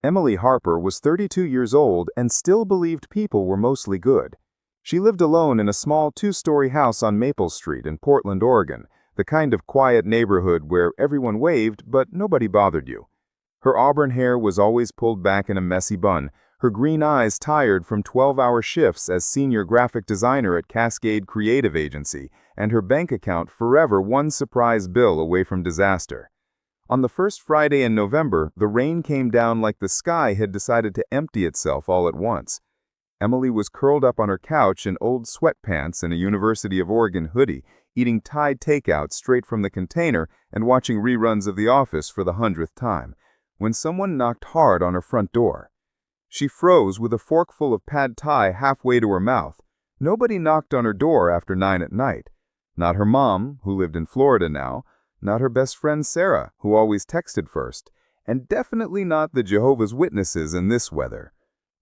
Emily Harper was 32 years old and still believed people were mostly good. She lived alone in a small two-story house on Maple Street in Portland, Oregon, the kind of quiet neighborhood where everyone waved but nobody bothered you. Her auburn hair was always pulled back in a messy bun, her green eyes tired from 12-hour shifts as senior graphic designer at Cascade Creative Agency, and her bank account forever one surprise bill away from disaster. On the first Friday in November, the rain came down like the sky had decided to empty itself all at once. Emily was curled up on her couch in old sweatpants and a University of Oregon hoodie, eating Thai takeout straight from the container and watching reruns of The Office for the 100th time, when someone knocked hard on her front door. She froze with a forkful of pad thai halfway to her mouth. Nobody knocked on her door after 9 at night. Not her mom, who lived in Florida now, not her best friend Sarah, who always texted first, and definitely not the Jehovah's Witnesses in this weather.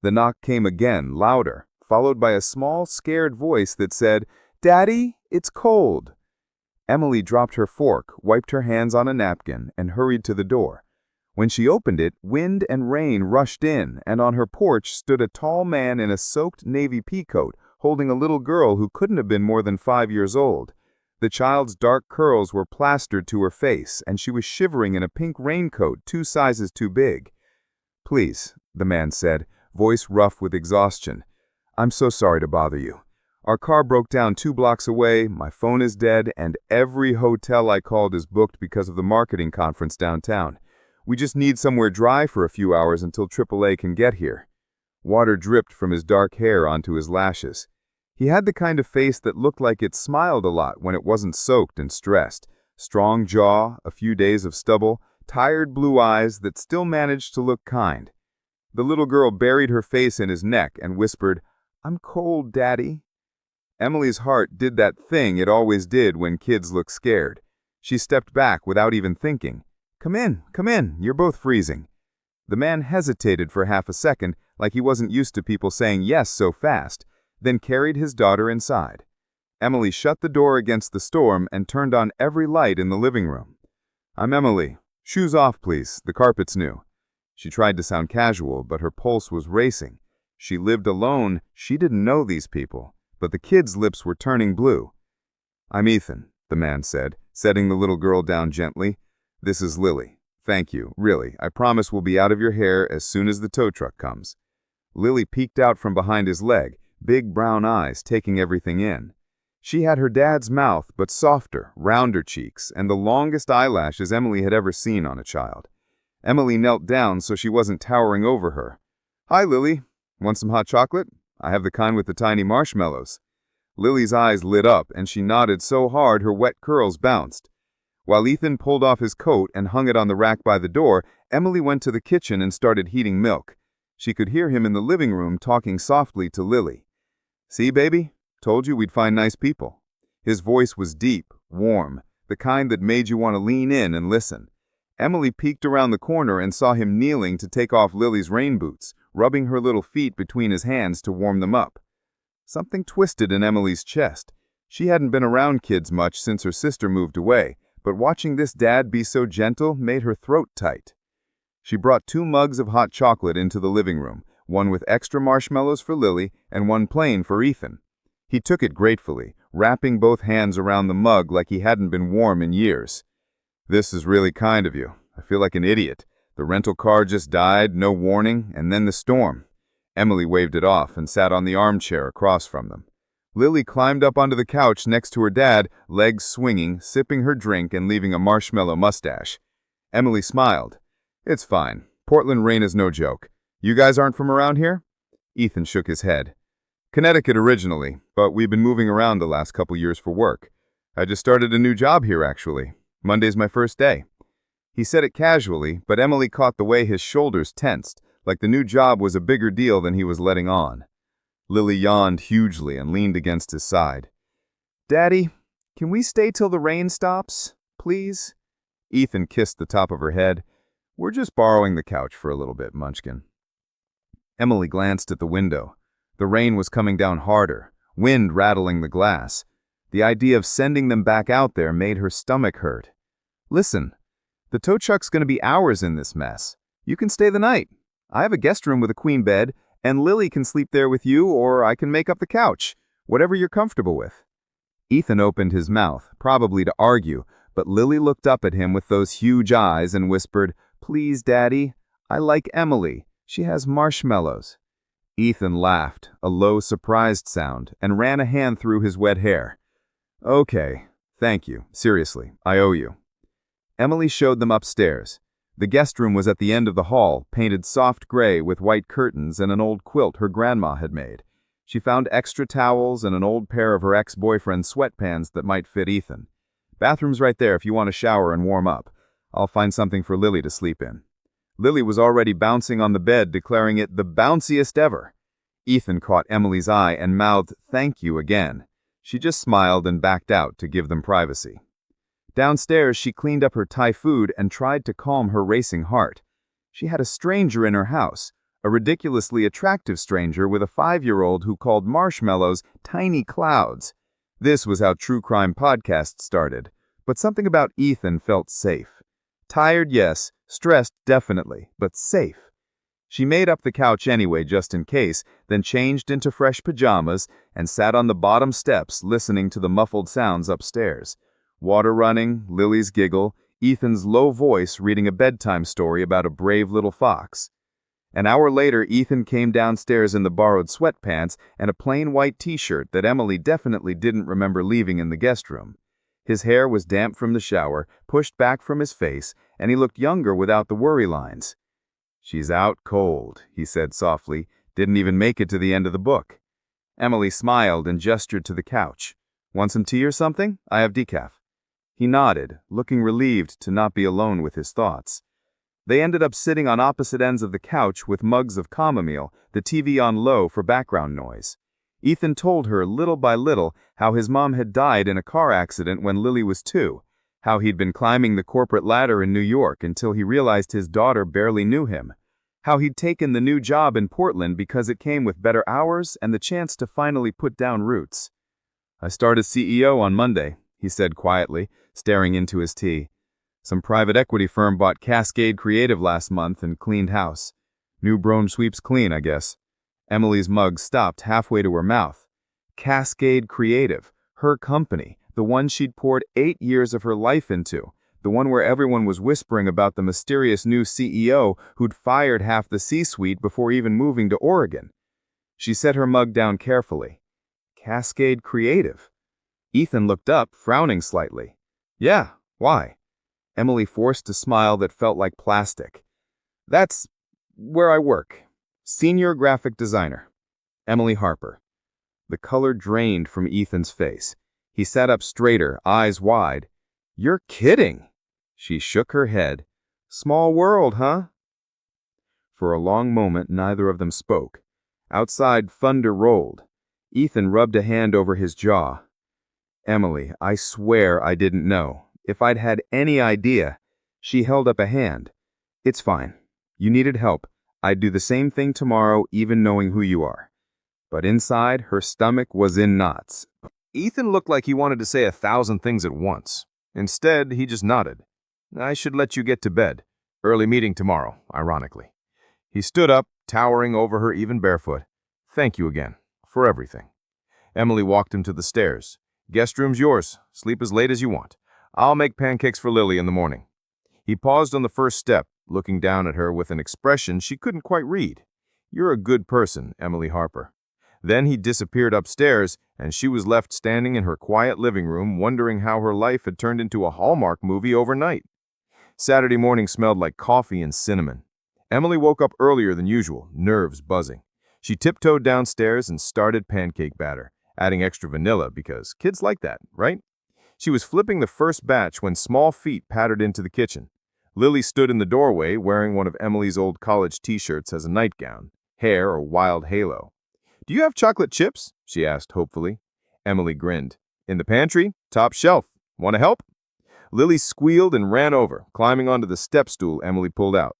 The knock came again, louder, followed by a small, scared voice that said, "Daddy, it's cold." Emily dropped her fork, wiped her hands on a napkin, and hurried to the door. When she opened it, wind and rain rushed in, and on her porch stood a tall man in a soaked navy peacoat, holding a little girl who couldn't have been more than 5 years old. The child's dark curls were plastered to her face, and she was shivering in a pink raincoat 2 sizes too big. "Please," the man said, voice rough with exhaustion. "I'm so sorry to bother you. Our car broke down 2 blocks away, my phone is dead, and every hotel I called is booked because of the marketing conference downtown. We just need somewhere dry for a few hours until AAA can get here." Water dripped from his dark hair onto his lashes. He had the kind of face that looked like it smiled a lot when it wasn't soaked and stressed. Strong jaw, a few days of stubble, tired blue eyes that still managed to look kind. The little girl buried her face in his neck and whispered, "I'm cold, Daddy." Emily's heart did that thing it always did when kids look scared. She stepped back without even thinking. Come in, you're both freezing." The man hesitated for half a second, like he wasn't used to people saying yes so fast, then carried his daughter inside. Emily shut the door against the storm and turned on every light in the living room. "I'm Emily. Shoes off, please. The carpet's new." She tried to sound casual, but her pulse was racing. She lived alone. She didn't know these people, but the kid's lips were turning blue. "I'm Ethan," the man said, setting the little girl down gently. "This is Lily. Thank you, really. I promise we'll be out of your hair as soon as the tow truck comes." Lily peeked out from behind his leg, big brown eyes taking everything in. She had her dad's mouth, but softer, rounder cheeks, and the longest eyelashes Emily had ever seen on a child. Emily knelt down so she wasn't towering over her. "Hi, Lily. Want some hot chocolate? I have the kind with the tiny marshmallows." Lily's eyes lit up, and she nodded so hard her wet curls bounced. While Ethan pulled off his coat and hung it on the rack by the door, Emily went to the kitchen and started heating milk. She could hear him in the living room talking softly to Lily. "See, baby? Told you we'd find nice people." His voice was deep, warm, the kind that made you want to lean in and listen. Emily peeked around the corner and saw him kneeling to take off Lily's rain boots, rubbing her little feet between his hands to warm them up. Something twisted in Emily's chest. She hadn't been around kids much since her sister moved away, but watching this dad be so gentle made her throat tight. She brought 2 mugs of hot chocolate into the living room, one with extra marshmallows for Lily and one plain for Ethan. He took it gratefully, wrapping both hands around the mug like he hadn't been warm in years. "This is really kind of you. I feel like an idiot. The rental car just died, no warning, and then the storm." Emily waved it off and sat on the armchair across from them. Lily climbed up onto the couch next to her dad, legs swinging, sipping her drink and leaving a marshmallow mustache. Emily smiled. "It's fine. Portland rain is no joke. You guys aren't from around here?" Ethan shook his head. "Connecticut originally, but we've been moving around the last couple years for work. I just started a new job here, actually. Monday's my first day." He said it casually, but Emily caught the way his shoulders tensed, like the new job was a bigger deal than he was letting on. Lily yawned hugely and leaned against his side. "Daddy, can we stay till the rain stops, please?" Ethan kissed the top of her head. "We're just borrowing the couch for a little bit, Munchkin." Emily glanced at the window. The rain was coming down harder, wind rattling the glass. The idea of sending them back out there made her stomach hurt. "Listen, the tow truck's going to be hours in this mess. You can stay the night. I have a guest room with a queen bed, and Lily can sleep there with you, or I can make up the couch. Whatever you're comfortable with." Ethan opened his mouth, probably to argue, but Lily looked up at him with those huge eyes and whispered, "Please, Daddy, I like Emily. She has marshmallows." Ethan laughed, a low, surprised sound, and ran a hand through his wet hair. "Okay, thank you. Seriously, I owe you." Emily showed them upstairs. The guest room was at the end of the hall, painted soft gray with white curtains and an old quilt her grandma had made. She found extra towels and an old pair of her ex-boyfriend's sweatpants that might fit Ethan. "Bathroom's right there if you want to shower and warm up. I'll find something for Lily to sleep in." Lily was already bouncing on the bed, declaring it the bounciest ever. Ethan caught Emily's eye and mouthed "thank you" again. She just smiled and backed out to give them privacy. Downstairs, she cleaned up her Thai food and tried to calm her racing heart. She had a stranger in her house, a ridiculously attractive stranger with a 5-year-old who called marshmallows tiny clouds. This was how true crime podcasts started, but something about Ethan felt safe. Tired, yes, stressed, definitely, but safe. She made up the couch anyway, just in case, then changed into fresh pajamas and sat on the bottom steps listening to the muffled sounds upstairs. Water running, Lily's giggle, Ethan's low voice reading a bedtime story about a brave little fox. An hour later, Ethan came downstairs in the borrowed sweatpants and a plain white t-shirt that Emily definitely didn't remember leaving in the guest room. His hair was damp from the shower, pushed back from his face, and he looked younger without the worry lines. "She's out cold," he said softly. "Didn't even make it to the end of the book." Emily smiled and gestured to the couch. "Want some tea or something? I have decaf." He nodded, looking relieved to not be alone with his thoughts. They ended up sitting on opposite ends of the couch with mugs of chamomile, the TV on low for background noise. Ethan told her little by little how his mom had died in a car accident when Lily was 2, how he'd been climbing the corporate ladder in New York until he realized his daughter barely knew him, how he'd taken the new job in Portland because it came with better hours and the chance to finally put down roots. "I start as CEO on Monday," he said quietly, staring into his tea. "Some private equity firm bought Cascade Creative last month and cleaned house. New broom sweeps clean, I guess." Emily's mug stopped halfway to her mouth. Cascade Creative, her company, the one she'd poured 8 years of her life into, the one where everyone was whispering about the mysterious new CEO who'd fired half the C-suite before even moving to Oregon. She set her mug down carefully. Cascade Creative. Ethan looked up, frowning slightly. "Yeah, why?" Emily forced a smile that felt like plastic. "That's where I work. Senior graphic designer. Emily Harper." The color drained from Ethan's face. He sat up straighter, eyes wide. "You're kidding." She shook her head. "Small world, huh?" For a long moment, neither of them spoke. Outside, thunder rolled. Ethan rubbed a hand over his jaw. "Emily, I swear I didn't know. If I'd had any idea." She held up a hand. "It's fine. You needed help. I'd do the same thing tomorrow, even knowing who you are." But inside, her stomach was in knots. Ethan looked like he wanted to say 1,000 things at once. Instead, he just nodded. "I should let you get to bed. Early meeting tomorrow, ironically." He stood up, towering over her even barefoot. "Thank you again, for everything." Emily walked him to the stairs. "Guest room's yours. Sleep as late as you want. I'll make pancakes for Lily in the morning." He paused on the first step, looking down at her with an expression she couldn't quite read. "You're a good person, Emily Harper." Then he disappeared upstairs, and she was left standing in her quiet living room, wondering how her life had turned into a Hallmark movie overnight. Saturday morning smelled like coffee and cinnamon. Emily woke up earlier than usual, nerves buzzing. She tiptoed downstairs and started pancake batter, adding extra vanilla because kids like that, right? She was flipping the first batch when small feet pattered into the kitchen. Lily stood in the doorway wearing one of Emily's old college t-shirts as a nightgown, hair a wild halo. "Do you have chocolate chips?" she asked hopefully. Emily grinned. "In the pantry, top shelf. Want to help?" Lily squealed and ran over, climbing onto the step stool Emily pulled out.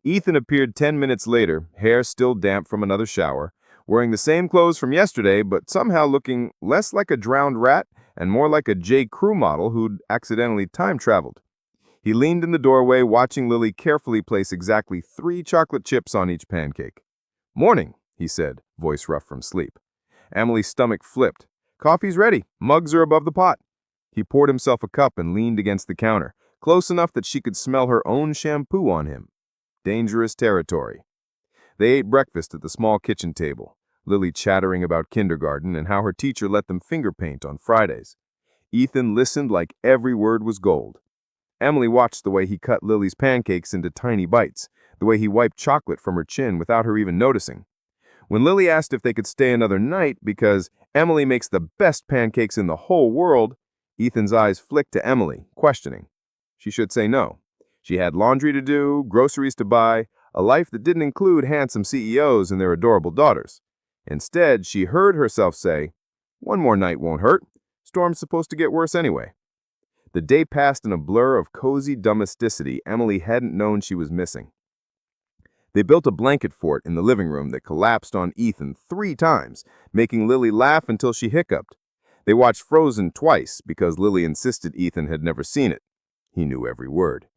Ethan appeared 10 minutes later, hair still damp from another shower, wearing the same clothes from yesterday, but somehow looking less like a drowned rat and more like a J. Crew model who'd accidentally time-traveled. He leaned in the doorway, watching Lily carefully place exactly 3 chocolate chips on each pancake. "Morning," he said, voice rough from sleep. Emily's stomach flipped. "Coffee's ready. Mugs are above the pot." He poured himself a cup and leaned against the counter, close enough that she could smell her own shampoo on him. Dangerous territory. They ate breakfast at the small kitchen table, Lily chattering about kindergarten and how her teacher let them finger paint on Fridays. Ethan listened like every word was gold. Emily watched the way he cut Lily's pancakes into tiny bites, the way he wiped chocolate from her chin without her even noticing. When Lily asked if they could stay another night because Emily makes the best pancakes in the whole world, Ethan's eyes flicked to Emily, questioning. She should say no. She had laundry to do, groceries to buy, a life that didn't include handsome CEOs and their adorable daughters. Instead, she heard herself say, "One more night won't hurt. Storm's supposed to get worse anyway." The day passed in a blur of cozy domesticity Emily hadn't known she was missing. They built a blanket fort in the living room that collapsed on Ethan 3 times, making Lily laugh until she hiccuped. They watched Frozen twice because Lily insisted Ethan had never seen it. He knew every word.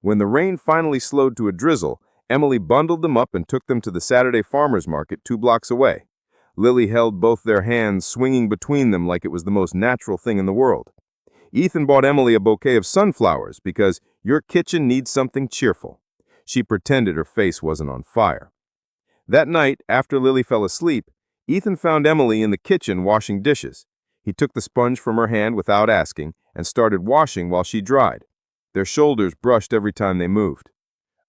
When the rain finally slowed to a drizzle, Emily bundled them up and took them to the Saturday farmers market 2 blocks away. Lily held both their hands, swinging between them like it was the most natural thing in the world. Ethan bought Emily a bouquet of sunflowers because your kitchen needs something cheerful. She pretended her face wasn't on fire. That night, after Lily fell asleep, Ethan found Emily in the kitchen washing dishes. He took the sponge from her hand without asking and started washing while she dried. Their shoulders brushed every time they moved.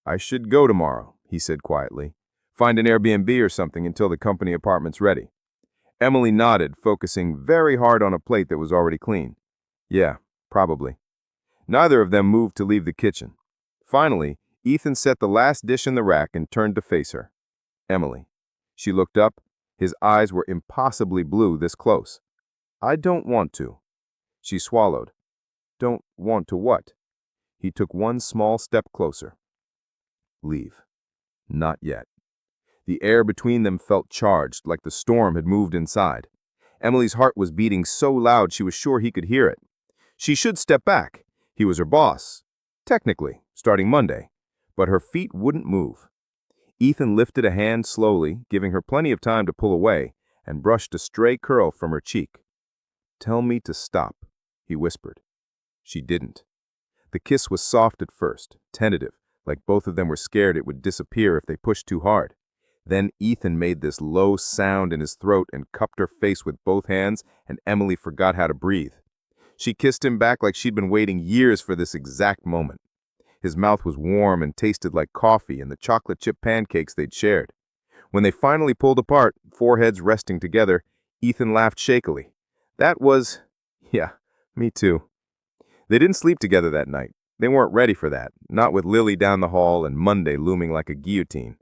"I should go tomorrow," he said quietly. "Find an Airbnb or something until the company apartment's ready." Emily nodded, focusing very hard on a plate that was already clean. "Yeah, probably." Neither of them moved to leave the kitchen. Finally, Ethan set the last dish in the rack and turned to face her. Emily. She looked up. His eyes were impossibly blue this close. "I don't want to." She swallowed. "Don't want to what?" He took one small step closer. "Leave." Not yet. The air between them felt charged, like the storm had moved inside. Emily's heart was beating so loud she was sure he could hear it. She should step back. He was her boss. Technically, starting Monday. But her feet wouldn't move. Ethan lifted a hand slowly, giving her plenty of time to pull away, and brushed a stray curl from her cheek. "Tell me to stop," he whispered. She didn't. The kiss was soft at first, tentative, like both of them were scared it would disappear if they pushed too hard. Then Ethan made this low sound in his throat and cupped her face with both hands, and Emily forgot how to breathe. She kissed him back like she'd been waiting years for this exact moment. His mouth was warm and tasted like coffee and the chocolate chip pancakes they'd shared. When they finally pulled apart, foreheads resting together, Ethan laughed shakily. That was, yeah, me too. They didn't sleep together that night. They weren't ready for that, not with Lily down the hall and Monday looming like a guillotine.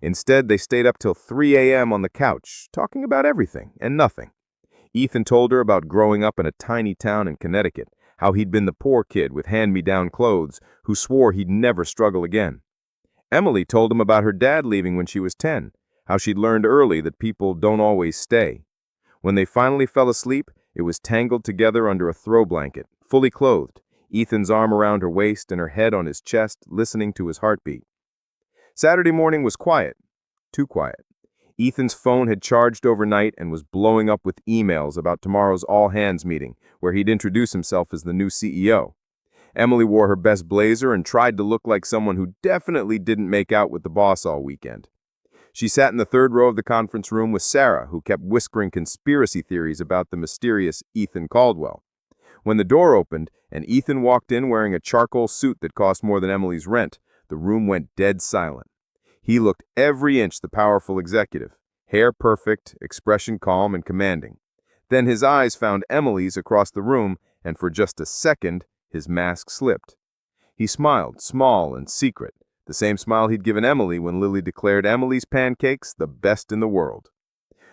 Instead, they stayed up till 3 a.m. on the couch, talking about everything and nothing. Ethan told her about growing up in a tiny town in Connecticut, how he'd been the poor kid with hand-me-down clothes who swore he'd never struggle again. Emily told him about her dad leaving when she was 10, how she'd learned early that people don't always stay. When they finally fell asleep, it was tangled together under a throw blanket, fully clothed, Ethan's arm around her waist and her head on his chest, listening to his heartbeat. Saturday morning was quiet, too quiet. Ethan's phone had charged overnight and was blowing up with emails about tomorrow's all-hands meeting, where he'd introduce himself as the new CEO. Emily wore her best blazer and tried to look like someone who definitely didn't make out with the boss all weekend. She sat in the 3rd row of the conference room with Sarah, who kept whispering conspiracy theories about the mysterious Ethan Caldwell. When the door opened and Ethan walked in wearing a charcoal suit that cost more than Emily's rent, the room went dead silent. He looked every inch the powerful executive, hair perfect, expression calm and commanding. Then his eyes found Emily's across the room, and for just a second, his mask slipped. He smiled, small and secret, the same smile he'd given Emily when Lily declared Emily's pancakes the best in the world.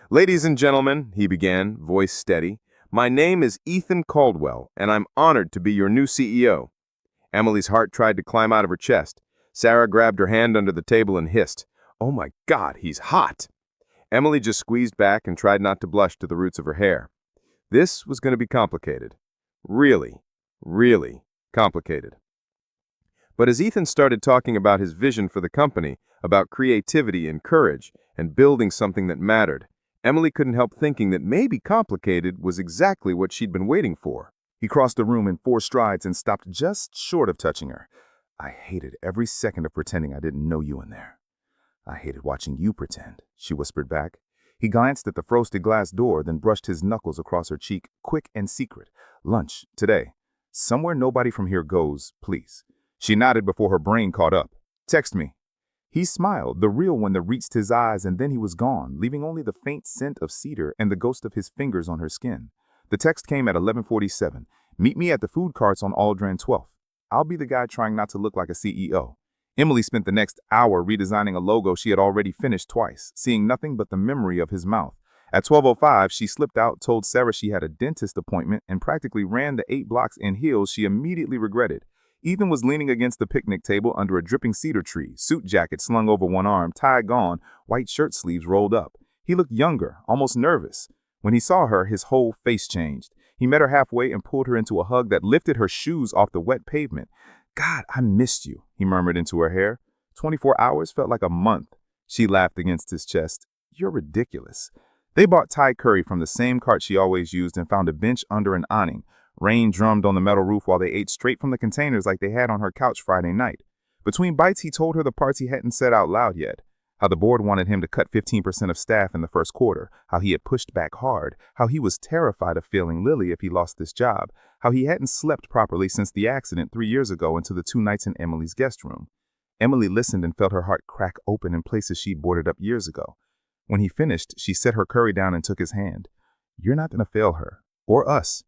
"Ladies and gentlemen," he began, voice steady, "my name is Ethan Caldwell, and I'm honored to be your new CEO." Emily's heart tried to climb out of her chest. Sarah grabbed her hand under the table and hissed, "Oh my God, he's hot!" Emily just squeezed back and tried not to blush to the roots of her hair. This was going to be complicated. Really, really complicated. But as Ethan started talking about his vision for the company, about creativity and courage, and building something that mattered, Emily couldn't help thinking that maybe complicated was exactly what she'd been waiting for. He crossed the room in 4 strides and stopped just short of touching her. I hated every second of pretending I didn't know you in there. I hated watching you pretend, she whispered back. He glanced at the frosted glass door, then brushed his knuckles across her cheek, quick and secret. Lunch, today. Somewhere nobody from here goes, please. She nodded before her brain caught up. Text me. He smiled, the real one that reached his eyes, and then he was gone, leaving only the faint scent of cedar and the ghost of his fingers on her skin. The text came at 11:47. Meet me at the food carts on Aldrin 12th. I'll be the guy trying not to look like a CEO. Emily spent the next hour redesigning a logo she had already finished twice, seeing nothing but the memory of his mouth. At 12:05, she slipped out, told Sarah she had a dentist appointment, and practically ran the 8 blocks in heels she immediately regretted. Ethan was leaning against the picnic table under a dripping cedar tree, suit jacket slung over one arm, tie gone, white shirt sleeves rolled up. He looked younger, almost nervous. When he saw her, his whole face changed. He met her halfway and pulled her into a hug that lifted her shoes off the wet pavement. God, I missed you, he murmured into her hair. 24 hours felt like a month. She laughed against his chest. You're ridiculous. They bought Thai curry from the same cart she always used and found a bench under an awning. Rain drummed on the metal roof while they ate straight from the containers like they had on her couch Friday night. Between bites, he told her the parts he hadn't said out loud yet. How the board wanted him to cut 15% of staff in the first quarter, how he had pushed back hard, how he was terrified of failing Lily if he lost this job, how he hadn't slept properly since the accident 3 years ago into the 2 nights in Emily's guest room. Emily listened and felt her heart crack open in places she'd boarded up years ago. When he finished, she set her curry down and took his hand. You're not going to fail her. Or us.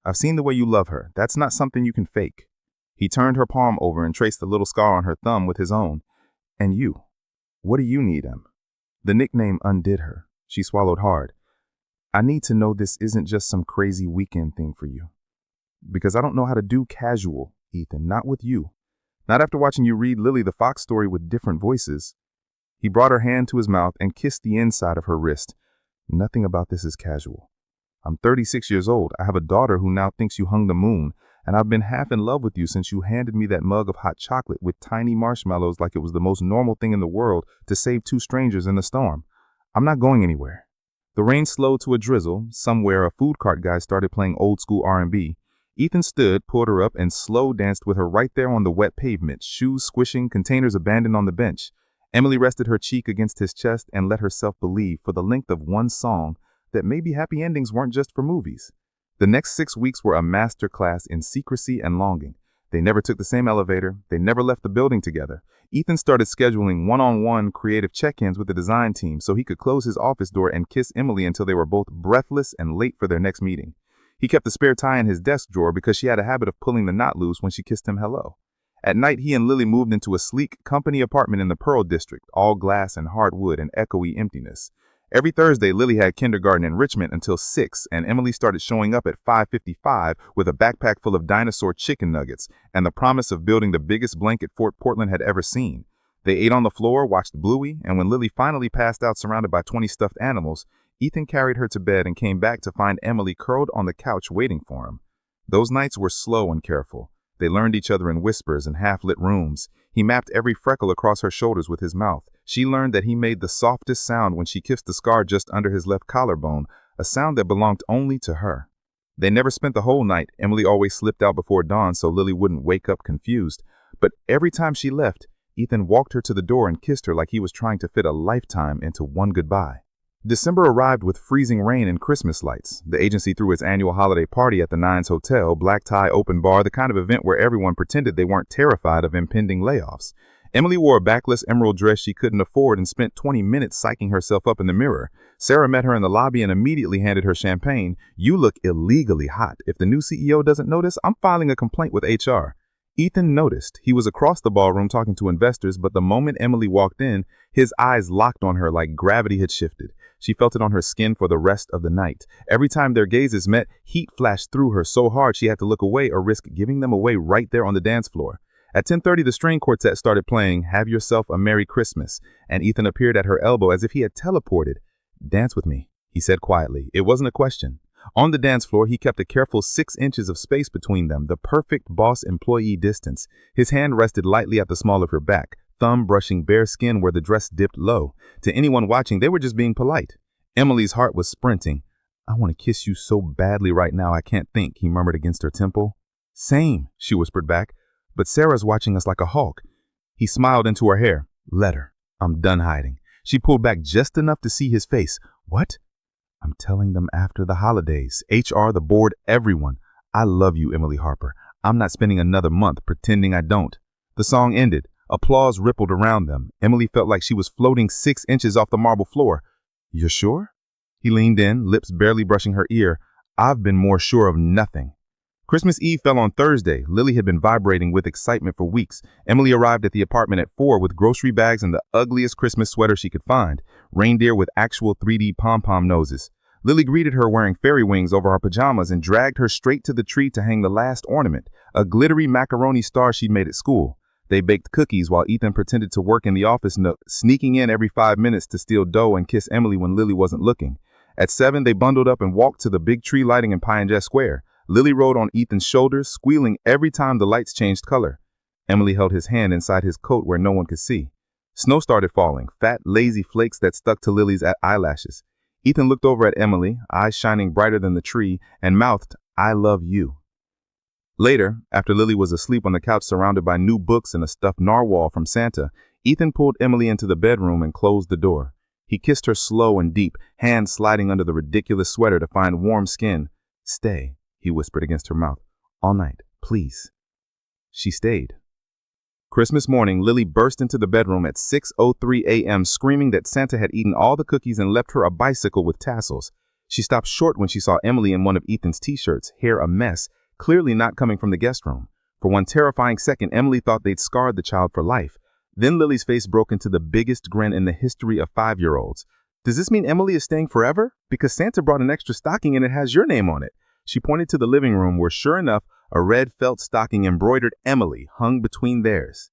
I've seen the way you love her. That's not something you can fake. He turned her palm over and traced the little scar on her thumb with his own. And you. What do you need, Em? The nickname undid her. She swallowed hard. I need to know this isn't just some crazy weekend thing for you. Because I don't know how to do casual, Ethan, not with you. Not after watching you read Lily the Fox story with different voices. He brought her hand to his mouth and kissed the inside of her wrist. Nothing about this is casual. I'm 36 years old. I have a daughter who now thinks you hung the moon, and I've been half in love with you since you handed me that mug of hot chocolate with tiny marshmallows like it was the most normal thing in the world to save 2 strangers in the storm. I'm not going anywhere. The rain slowed to a drizzle. Somewhere, a food cart guy started playing old school R&B. Ethan stood, pulled her up, and slow danced with her right there on the wet pavement, shoes squishing, containers abandoned on the bench. Emily rested her cheek against his chest and let herself believe, for the length of one song, that maybe happy endings weren't just for movies. The next 6 weeks were a master class in secrecy and longing. They never took the same elevator. They never left the building together. Ethan started scheduling one-on-one creative check-ins with the design team so he could close his office door and kiss Emily until they were both breathless and late for their next meeting. He kept the spare tie in his desk drawer because she had a habit of pulling the knot loose when she kissed him hello. At night, he and Lily moved into a sleek company apartment in the Pearl District, all glass and hardwood and echoey emptiness. Every Thursday, Lily had kindergarten enrichment until 6, and Emily started showing up at 5:55 with a backpack full of dinosaur chicken nuggets and the promise of building the biggest blanket fort Portland had ever seen. They ate on the floor, watched Bluey, and when Lily finally passed out surrounded by 20 stuffed animals, Ethan carried her to bed and came back to find Emily curled on the couch waiting for him. Those nights were slow and careful. They learned each other in whispers in half-lit rooms. He mapped every freckle across her shoulders with his mouth. She learned that he made the softest sound when she kissed the scar just under his left collarbone, a sound that belonged only to her. They never spent the whole night. Emily always slipped out before dawn so Lily wouldn't wake up confused. But every time she left, Ethan walked her to the door and kissed her like he was trying to fit a lifetime into one goodbye. December arrived with freezing rain and Christmas lights. The agency threw its annual holiday party at the Nines Hotel, black tie open bar, the kind of event where everyone pretended they weren't terrified of impending layoffs. Emily wore a backless emerald dress she couldn't afford and spent 20 minutes psyching herself up in the mirror. Sarah met her in the lobby and immediately handed her champagne. You look illegally hot. If the new CEO doesn't notice, I'm filing a complaint with HR. Ethan noticed. He was across the ballroom talking to investors, but the moment Emily walked in, his eyes locked on her like gravity had shifted. She felt it on her skin for the rest of the night. Every time their gazes met, heat flashed through her so hard she had to look away or risk giving them away right there on the dance floor. At 10:30, the string quartet started playing Have Yourself a Merry Christmas, and Ethan appeared at her elbow as if he had teleported. Dance with me, he said quietly. It wasn't a question. On the dance floor, he kept a careful 6 inches of space between them, the perfect boss-employee distance. His hand rested lightly at the small of her back, thumb brushing bare skin where the dress dipped low. To anyone watching, they were just being polite. Emily's heart was sprinting. "I want to kiss you so badly right now I can't think," he murmured against her temple. "Same," she whispered back, "but Sarah's watching us like a hawk." He smiled into her hair. "Let her. I'm done hiding." She pulled back just enough to see his face. "What?" "I'm telling them after the holidays. HR, the board, everyone. I love you, Emily Harper. I'm not spending another month pretending I don't." The song ended. Applause rippled around them. Emily felt like she was floating 6 inches off the marble floor. "You're sure?" He leaned in, lips barely brushing her ear. "I've been more sure of nothing." Christmas Eve fell on Thursday. Lily had been vibrating with excitement for weeks. Emily arrived at the apartment at 4 with grocery bags and the ugliest Christmas sweater she could find, reindeer with actual 3D pom-pom noses. Lily greeted her wearing fairy wings over her pajamas and dragged her straight to the tree to hang the last ornament, a glittery macaroni star she'd made at school. They baked cookies while Ethan pretended to work in the office nook, sneaking in every 5 minutes to steal dough and kiss Emily when Lily wasn't looking. At 7, they bundled up and walked to the big tree lighting in Pie and Jest Square. Lily rode on Ethan's shoulders, squealing every time the lights changed color. Emily held his hand inside his coat where no one could see. Snow started falling, fat, lazy flakes that stuck to Lily's eyelashes. Ethan looked over at Emily, eyes shining brighter than the tree, and mouthed, "I love you." Later, after Lily was asleep on the couch surrounded by new books and a stuffed narwhal from Santa, Ethan pulled Emily into the bedroom and closed the door. He kissed her slow and deep, hands sliding under the ridiculous sweater to find warm skin. "Stay," he whispered against her mouth. "All night, please." She stayed. Christmas morning, Lily burst into the bedroom at 6:03 a.m. screaming that Santa had eaten all the cookies and left her a bicycle with tassels. She stopped short when she saw Emily in one of Ethan's t-shirts, hair a mess, clearly not coming from the guest room. For one terrifying second, Emily thought they'd scarred the child for life. Then Lily's face broke into the biggest grin in the history of 5-year-olds. "Does this mean Emily is staying forever? Because Santa brought an extra stocking and it has your name on it." She pointed to the living room where, sure enough, a red felt stocking embroidered Emily hung between theirs.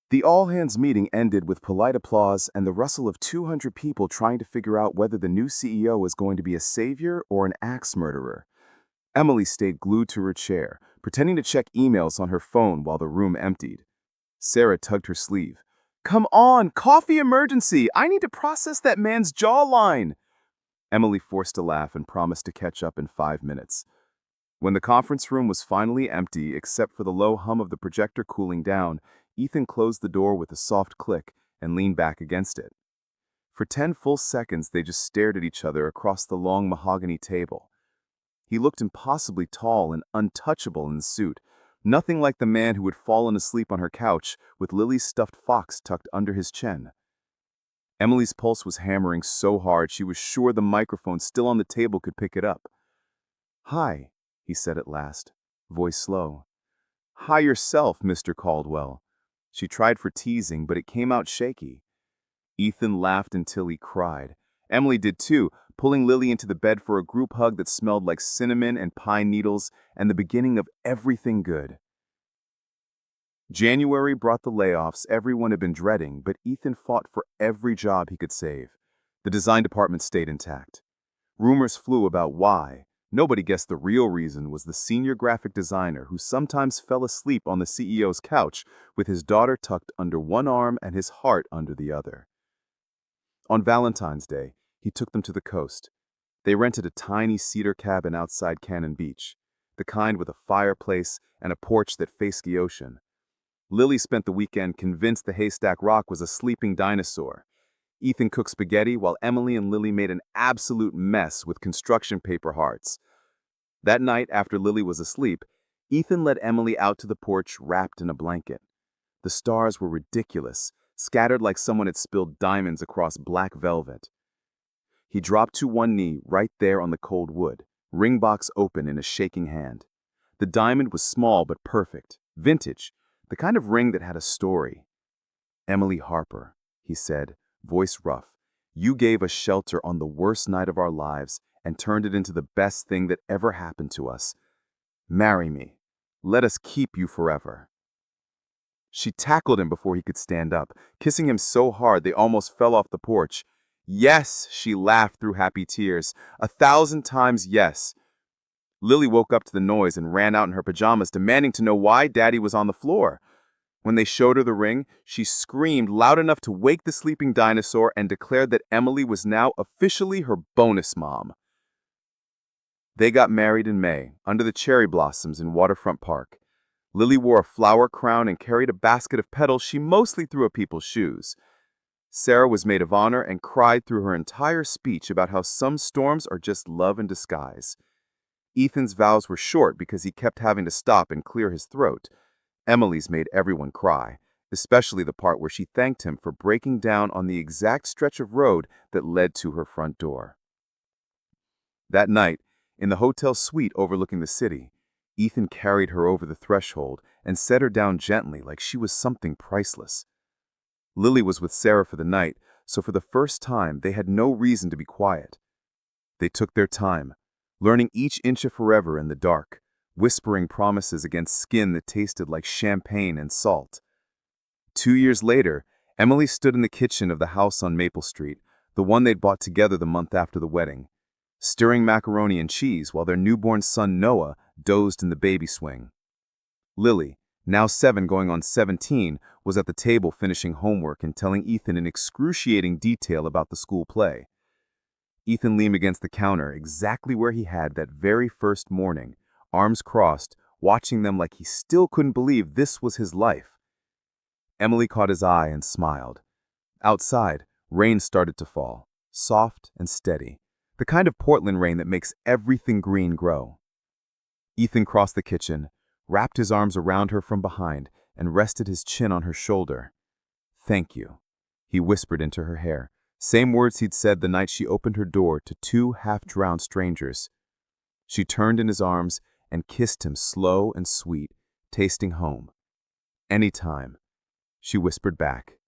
The all-hands meeting ended with polite applause and the rustle of 200 people trying to figure out whether the new CEO was going to be a savior or an axe murderer. Emily stayed glued to her chair, pretending to check emails on her phone while the room emptied. Sarah tugged her sleeve. "Come on, coffee emergency! I need to process that man's jawline!" Emily forced a laugh and promised to catch up in 5 minutes. When the conference room was finally empty, except for the low hum of the projector cooling down, Ethan closed the door with a soft click and leaned back against it. For 10 full seconds, they just stared at each other across the long mahogany table. He looked impossibly tall and untouchable in the suit, nothing like the man who had fallen asleep on her couch with Lily's stuffed fox tucked under his chin. Emily's pulse was hammering so hard she was sure the microphone still on the table could pick it up. "Hi," he said at last, voice slow. "Hi yourself, Mr. Caldwell." She tried for teasing, but it came out shaky. Ethan laughed until he cried. Emily did too, pulling Lily into the bed for a group hug that smelled like cinnamon and pine needles and the beginning of everything good. January brought the layoffs everyone had been dreading, but Ethan fought for every job he could save. The design department stayed intact. Rumors flew about why. Nobody guessed the real reason was the senior graphic designer who sometimes fell asleep on the CEO's couch with his daughter tucked under one arm and his heart under the other. On Valentine's Day, he took them to the coast. They rented a tiny cedar cabin outside Cannon Beach, the kind with a fireplace and a porch that faced the ocean. Lily spent the weekend convinced the Haystack Rock was a sleeping dinosaur. Ethan cooked spaghetti while Emily and Lily made an absolute mess with construction paper hearts. That night, after Lily was asleep, Ethan led Emily out to the porch wrapped in a blanket. The stars were ridiculous, scattered like someone had spilled diamonds across black velvet. He dropped to one knee right there on the cold wood, ring box open in a shaking hand. The diamond was small but perfect, vintage, the kind of ring that had a story. "Emily Harper," he said, voice rough, "you gave us shelter on the worst night of our lives and turned it into the best thing that ever happened to us. Marry me. Let us keep you forever." She tackled him before he could stand up, kissing him so hard they almost fell off the porch. "Yes," she laughed through happy tears. "1,000 times yes. Lily woke up to the noise and ran out in her pajamas, demanding to know why Daddy was on the floor. When they showed her the ring, she screamed loud enough to wake the sleeping dinosaur and declared that Emily was now officially her bonus mom. They got married in May, under the cherry blossoms in Waterfront Park. Lily wore a flower crown and carried a basket of petals she mostly threw at people's shoes. Sarah was maid of honor and cried through her entire speech about how some storms are just love in disguise. Ethan's vows were short because he kept having to stop and clear his throat. Emily's made everyone cry, especially the part where she thanked him for breaking down on the exact stretch of road that led to her front door. That night, in the hotel suite overlooking the city, Ethan carried her over the threshold and set her down gently like she was something priceless. Lily was with Sarah for the night, so for the first time they had no reason to be quiet. They took their time, learning each inch of forever in the dark, whispering promises against skin that tasted like champagne and salt. 2 years later, Emily stood in the kitchen of the house on Maple Street, the one they'd bought together the month after the wedding, stirring macaroni and cheese while their newborn son Noah dozed in the baby swing. Lily, now 7 going on 17, was at the table finishing homework and telling Ethan in excruciating detail about the school play. Ethan leaned against the counter exactly where he had that very first morning, arms crossed, watching them like he still couldn't believe this was his life. Emily caught his eye and smiled. Outside, rain started to fall, soft and steady, the kind of Portland rain that makes everything green grow. Ethan crossed the kitchen, wrapped his arms around her from behind, and rested his chin on her shoulder. "Thank you," he whispered into her hair, same words he'd said the night she opened her door to 2 half-drowned strangers. She turned in his arms and kissed him slow and sweet, tasting home. "Anytime," she whispered back.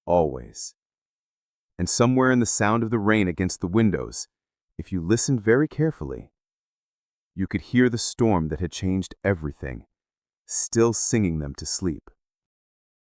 "Always." And somewhere in the sound of the rain against the windows, if you listened very carefully, you could hear the storm that had changed everything, still singing them to sleep.